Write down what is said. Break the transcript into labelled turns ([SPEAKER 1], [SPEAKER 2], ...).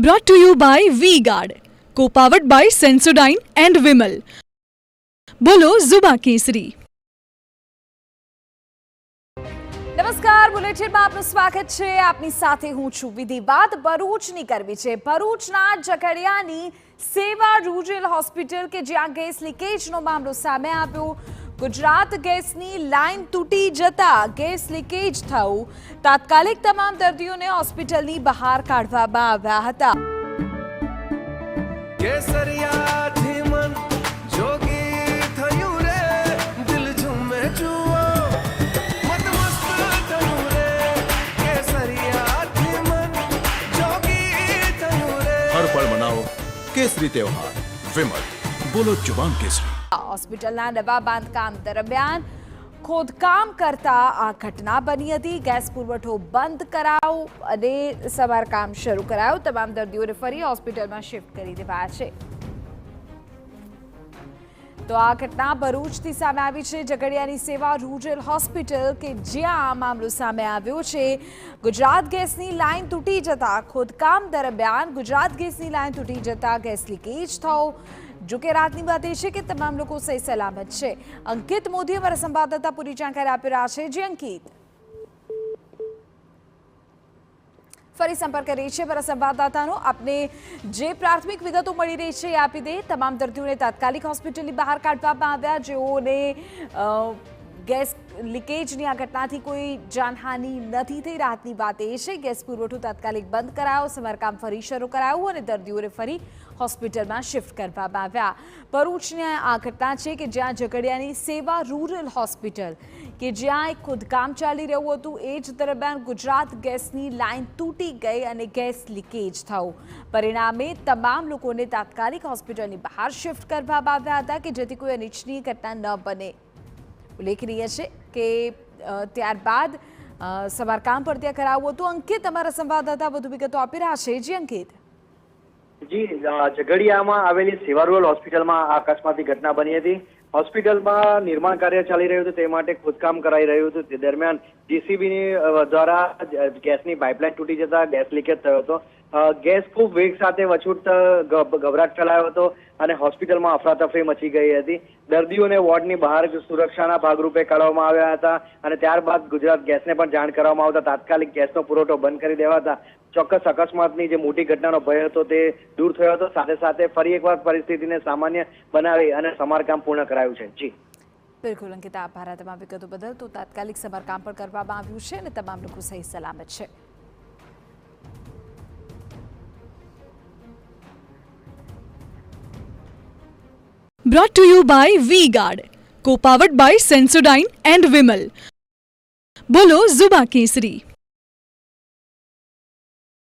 [SPEAKER 1] Brought to you by V-Guard, co-powered by Sensodyne and Vimal. બોલો ઝુબા કેસરી.
[SPEAKER 2] નમસ્કાર, બુલેટિનમાં આપનું સ્વાગત છે. આપની સાથે હું છું વિધિ. વાત ભરૂચની કરવી છે. ભરૂચના ઝઘડિયાની સેવા રૂરલ હોસ્પિટલ કે જ્યાં ગેસ લીકેજનો મામલો સામે આવ્યો. ગુજરાત ગેસની લાઇન તૂટી જતા ગેસ લીકેજ થયું. તાત્કાલિક તમામ દર્દીઓને હોસ્પિટલની બહાર કાઢવામાં આવ્યા હતા.
[SPEAKER 3] हर पल मनाओ केसरी त्योहार विमल. बोलो जुबान केसरी.
[SPEAKER 2] હોસ્પિટલના નવા બાંધકામ દરમિયાન ખોદકામ કરતા આ ઘટના બની હતી. ગેસ પુરવઠો બંધ કરાયો અને સમારકામ શરૂ કરાયું. તમામ દર્દીઓને ફરી હોસ્પિટલમાં શિફ્ટ કરી દેવાયા છે. તો આ ઘટના ભરૂચથી સામે આવી છે. ઝઘડિયાની સેવા રૂરલ હોસ્પિટલ કે જ્યાં આ મામલો સામે આવ્યો છે. ગુજરાત ગેસની લાઇન તૂટી જતા ખોદકામ દરમિયાન ગુજરાત ગેસની લાઇન તૂટી જતા ગેસ લીકેજ થયો. જો કે રાતની વાત એ છે કે તમામ લોકો સહી સલામત છે. અંકિત મોદી અમારા સંવાદદાતા પૂરી જાણકારી આપી રહ્યા છે. જી અંકિત, ફરી સંપર્ક કરી છે મારા સંવાદદાતાનો. આપને જે પ્રાથમિક વિગતો મળી રહી છે એ આપી દે. તમામ દર્દીઓને તાત્કાલિક હોસ્પિટલની બહાર કાઢવામાં આવ્યા. જેઓને ગેસ લીકેજની આ ઘટનાથી કોઈ જાનહાનિ નથી થઈ. રાહતની વાત એ છે ગેસ પુરવઠો તાત્કાલિક બંધ કરાયો, સમારકામ ફરી શરૂ કરાયું અને દર્દીઓને ફરી હોસ્પિટલમાં શિફ્ટ કરવામાં આવ્યા. ભરૂચની આ ઘટના છે કે જ્યાં ઝઘડિયાની સેવા રૂરલ હોસ્પિટલ કે જ્યાં એક ખોદકામ ચાલી રહ્યું હતું એ જ દરમિયાન ગુજરાત ગેસની લાઇન તૂટી ગઈ અને ગેસ લીકેજ થયું. પરિણામે તમામ લોકોને તાત્કાલિક હોસ્પિટલની બહાર શિફ્ટ કરવામાં આવ્યા હતા કે જેથી કોઈ અનિચ્છનીય ઘટના ન બને. ઉલ્લેખનીય છે કે ત્યારબાદ સમારકામ પર ત્યાં કરાવ્યું હતું. અંકિત અમારા સંવાદદાતા વધુ વિગતો આપી રહ્યા છે. જી અંકિત.
[SPEAKER 4] જી, ઝઘડિયામાં આવેલી સેવા રૂરલ હોસ્પિટલમાં આ અકસ્માતની ઘટના બની હતી. હોસ્પિટલમાં નિર્માણ કાર્ય ચાલી રહ્યું હતું, તે માટે ખોદકામ કરાઈ રહ્યું હતું. તે દરમિયાન જીસીબી દ્વારા ગેસની પાઇપલાઇન તૂટી જતા ગેસ લીકેજ થયો હતો. ગેસ ખૂબ વેગ સાથે વછૂટ ગભરાટ ફેલાયો હતો અને હોસ્પિટલમાં અફરાતફરી મચી ગઈ હતી. દર્દીઓને વોર્ડની બહાર સુરક્ષાના ભાગરૂપે કાઢવામાં આવ્યા હતા અને ત્યારબાદ ગુજરાત ગેસને પણ જાણ કરવામાં આવતા તાત્કાલિક ગેસનો પુરવઠો બંધ કરી દેવાતા ચોક્કસ અકસ્માતની જે મોટી ઘટનાનો ભય હતો તે દૂર થયો હતો. સાથે સાથે ફરી એકવાર પરિસ્થિતિને સામાન્ય બનાવી અને સમારકામ પૂર્ણ કરાયું છે. જી
[SPEAKER 2] બિલકુલ અંકિતા, આભાર તમામ વિગતો બદલ. તો તાત્કાલિક સમારકામ પણ કરવામાં આવ્યું છે અને તમામ લોકો સહી સલામત છે.
[SPEAKER 1] Brought to you by V-Guard, co-powered by Sensodyne and Vimal. બોલો ઝુબા કેસરી.